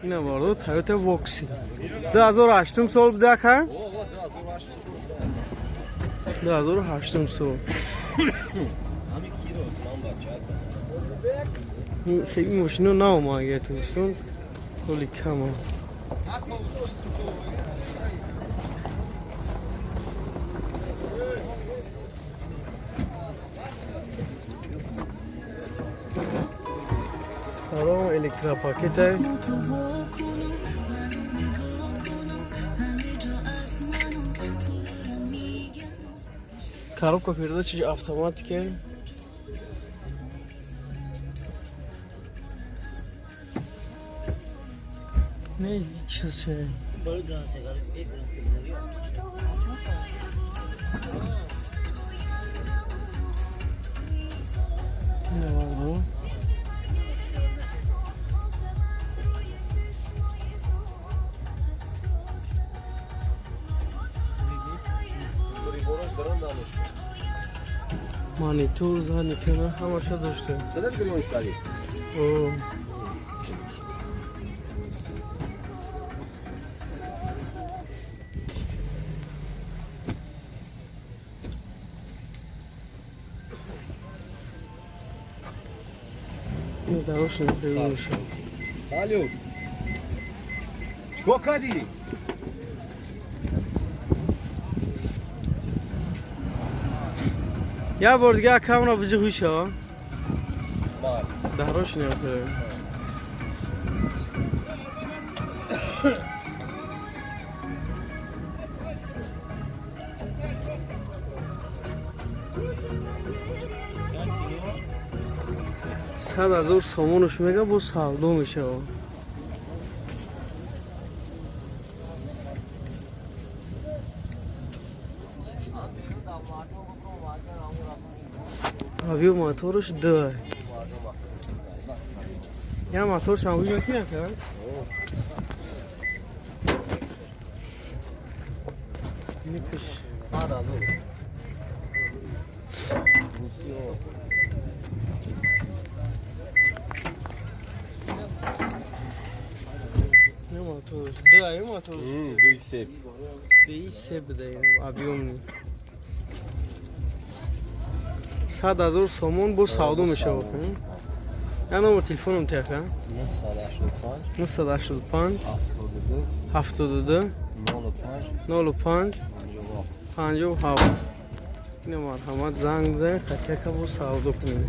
اینا وارد تویوتا وکسی 2008 سال بوده که 2008 سال خیلی ماشینو ناماگه توستون کلی کم سلام الکترا پاکت ہے коробка передач автоматики не чист مانیتور زنی کنه همه داشته صدت گریونش کاری نه داروش نمیشه Алло. Что кади? یا بار دیگه کامرا بجه هوشه Мар. داروش نمیشه صد هزار سامانش میگه با سالدو میشه آبی و موتورش ده یا موتورش هم بوید نکنه کرد میپش Сада, ну. نه موتورش ده یا موتورش Дуй сеп. به سه بده объемный 100 هزار سامان با سودو میشه واقعا یا نمبر تلفنم تیکه 985 72 05 57 اینو مرحمت زنگ بزنید خطی که با سودو کنید